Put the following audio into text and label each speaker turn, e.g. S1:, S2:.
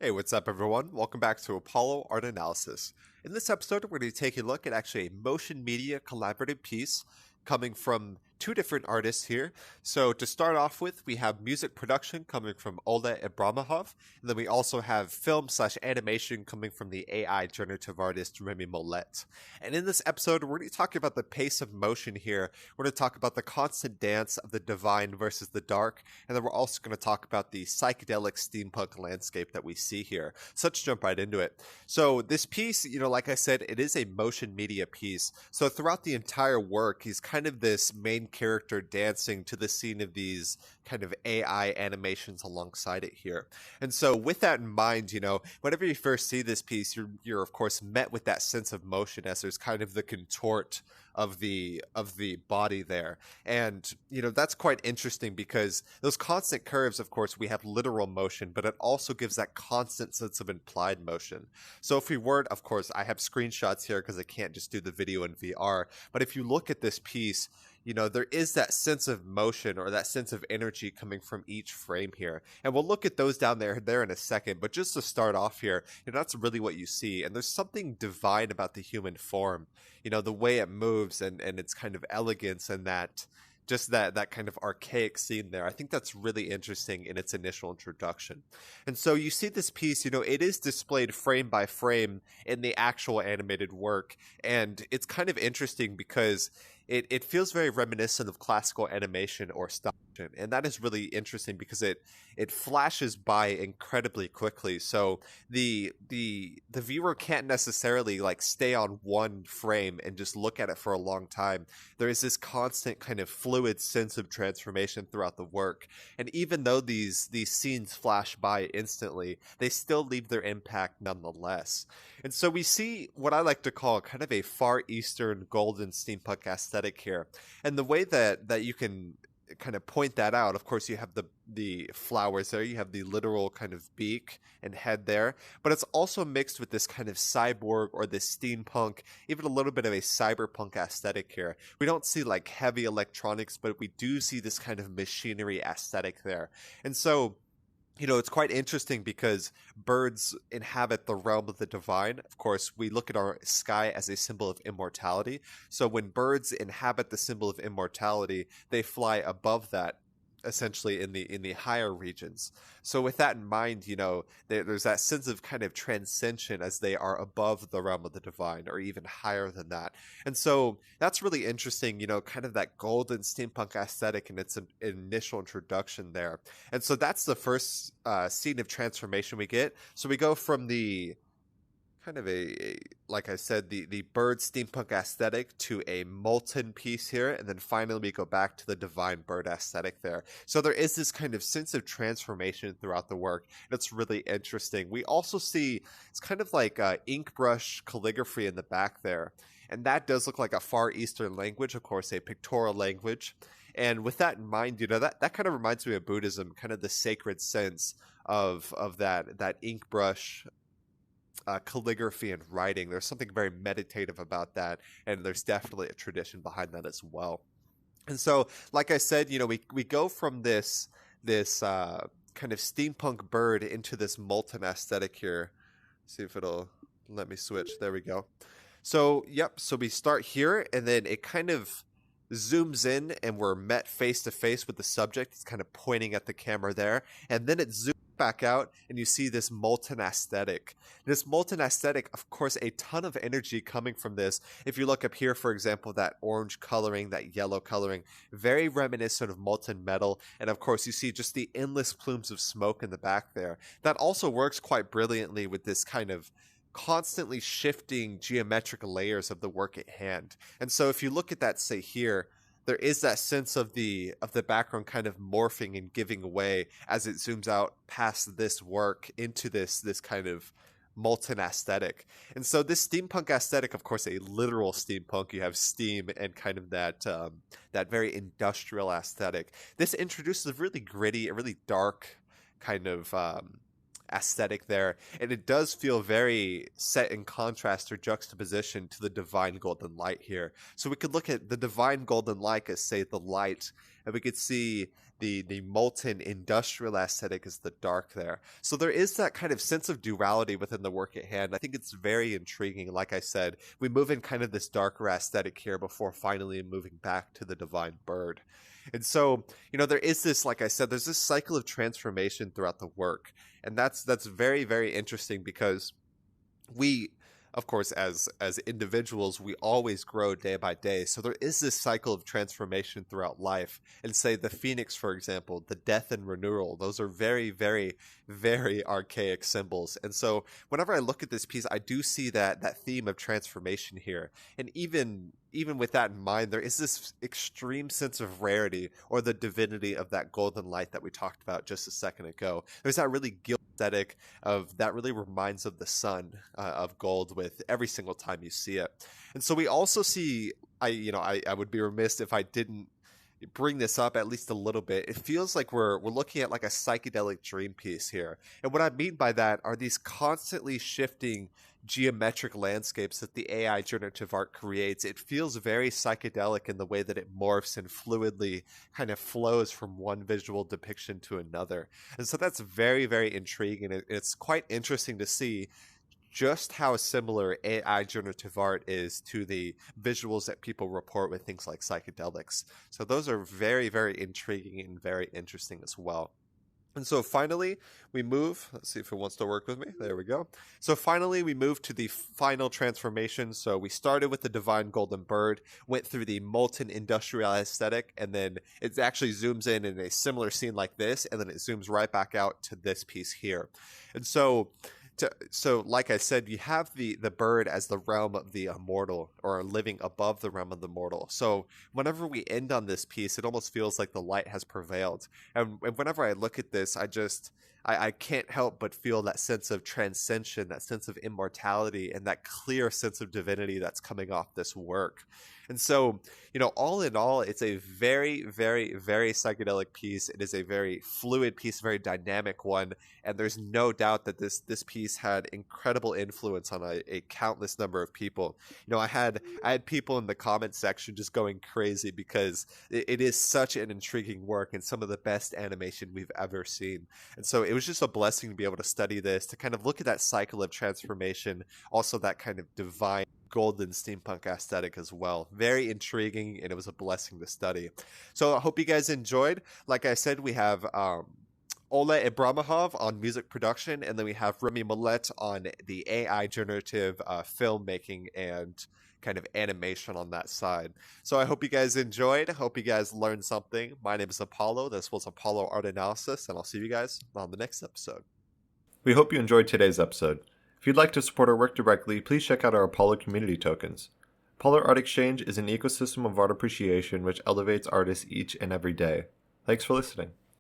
S1: Hey, what's up, everyone? Welcome back to Apollo Art Analysis. In this episode, we're going to take a look at actually a motion media collaborative piece coming from two different artists here. So to start off with, we have music production coming from Oleh Ibrahimov, and then we also have film slash animation coming from the AI Generative artist Remi Molettee. And in this episode, we're going to talk about the pace of motion here. We're going to talk about the constant dance of the divine versus the dark, and then we're also going to talk about the psychedelic steampunk landscape that we see here. So let's jump right into it. So this piece, like I said, it is a motion media piece. So throughout the entire work, he's kind of this main character dancing to the scene of these kind of AI animations alongside it here. And so with that in mind, whenever you first see this piece, you're of course met with that sense of motion as there's kind of the contort of the body there. And that's quite interesting because those constant curves, of course, we have literal motion, but it also gives that constant sense of implied motion. So if we were, of course, I have screenshots here because I can't just do the video in VR, but if you look at this piece, there is that sense of motion or that sense of energy coming from each frame here. And we'll look at those down there in a second. But just to start off here, that's really what you see. And there's something divine about the human form, the way it moves and its kind of elegance and that kind of archaic scene there. I think that's really interesting in its initial introduction. And so you see this piece, it is displayed frame by frame in the actual animated work. And it's kind of interesting because it feels very reminiscent of classical animation or stop motion. And that is really interesting because it flashes by incredibly quickly. So the viewer can't necessarily stay on one frame and just look at it for a long time. There is this constant kind of fluid sense of transformation throughout the work. And even though these scenes flash by instantly, they still leave their impact nonetheless. And so we see what I like to call kind of a Far Eastern golden steampunk aesthetic here. And the way that you can kind of point that out, of course, you have the flowers there, you have the literal kind of beak and head there, but it's also mixed with this kind of cyborg or this steampunk, even a little bit of a cyberpunk aesthetic here. We don't see heavy electronics, but we do see this kind of machinery aesthetic there. And so it's quite interesting because birds inhabit the realm of the divine. Of course, we look at our sky as a symbol of immortality. So when birds inhabit the symbol of immortality, they fly above that, essentially in the higher regions. So with that in mind, there's that sense of kind of transcension as they are above the realm of the divine or even higher than that. And so that's really interesting, kind of that golden steampunk aesthetic in its initial introduction there. And so that's the first scene of transformation we get. So we go from the kind of like I said, the bird steampunk aesthetic to a molten piece here. And then finally we go back to the divine bird aesthetic there. So there is this kind of sense of transformation throughout the work. And it's really interesting. We also see it's kind of like ink brush calligraphy in the back there. And that does look like a Far Eastern language, of course, a pictorial language. And with that in mind, that kind of reminds me of Buddhism, kind of the sacred sense of that ink brush calligraphy and writing. There's something very meditative about that, and there's definitely a tradition behind that as well. And so, like I said, we go from this kind of steampunk bird into this molten aesthetic here. See if it'll let me switch. There we go. So, yep. So we start here, and then it kind of zooms in, and we're met face to face with the subject. It's kind of pointing at the camera there, and then it zooms back out and you see this molten aesthetic. This molten aesthetic, of course, a ton of energy coming from this. If you look up here, for example, that orange coloring, that yellow coloring, very reminiscent of molten metal. And of course, you see just the endless plumes of smoke in the back there. That also works quite brilliantly with this kind of constantly shifting geometric layers of the work at hand. And so if you look at that, say here, there is that sense of the background kind of morphing and giving away as it zooms out past this work into this kind of molten aesthetic. And so this steampunk aesthetic, of course, a literal steampunk, you have steam and kind of that very industrial aesthetic. This introduces a really gritty, a really dark kind of aesthetic there, and it does feel very set in contrast or juxtaposition to the divine golden light here. So we could look at the divine golden light as, say, the light, and we could see the molten industrial aesthetic is the dark there. So there is that kind of sense of duality within the work at hand. I think it's very intriguing. Like I said, we move in kind of this darker aesthetic here before finally moving back to the divine bird. And so, there is this, like I said, there's this cycle of transformation throughout the work. And that's very, very interesting because we, of course, as individuals, we always grow day by day. So there is this cycle of transformation throughout life. And say the phoenix, for example, the death and renewal, those are very, very, very archaic symbols. And so whenever I look at this piece, I do see that theme of transformation here. And even with that in mind, there is this extreme sense of rarity or the divinity of that golden light that we talked about just a second ago. There's that really guilt aesthetic of that really reminds of the sun of gold with every single time you see it. And so we also see, I would be remiss if I didn't bring this up at least a little bit. It feels like we're looking at like a psychedelic dream piece here. And what I mean by that are these constantly shifting geometric landscapes that the AI generative art creates. It feels very psychedelic in the way that it morphs and fluidly kind of flows from one visual depiction to another. And so that's very, very intriguing. It's quite interesting to see just how similar AI generative art is to the visuals that people report with things like psychedelics. So those are very, very intriguing and very interesting as well. And so finally, we move, let's see if it wants to work with me. There we go. So finally, we move to the final transformation. So we started with the divine golden bird, went through the molten industrial aesthetic, and then it actually zooms in a similar scene like this, and then it zooms right back out to this piece here. And so like I said, you have the bird as the realm of the immortal, or living above the realm of the mortal. So whenever we end on this piece, it almost feels like the light has prevailed. And whenever I look at this, I can't help but feel that sense of transcension, that sense of immortality, and that clear sense of divinity that's coming off this work. And so, all in all, it's a very, very, very psychedelic piece. It is a very fluid piece, very dynamic one. And there's no doubt that this piece had incredible influence on a countless number of people. I had people in the comment section just going crazy because it is such an intriguing work and some of the best animation we've ever seen. And so it was just a blessing to be able to study this, to kind of look at that cycle of transformation, also that kind of divine golden steampunk aesthetic as well. Very intriguing, and it was a blessing to study. So I hope you guys enjoyed. Like I said, we have Oleh Ibrahimov on music production, and then we have Remi Molettee on the AI generative filmmaking and kind of animation on that side. So I hope you guys enjoyed. I hope you guys learned something. My name is Apollo. This was Apollo Art Analysis, and I'll see you guys on the next episode.
S2: We hope you enjoyed today's episode. If you'd like to support our work directly, please check out our Apollo community tokens. Apollo Art Exchange is an ecosystem of art appreciation which elevates artists each and every day. Thanks for listening.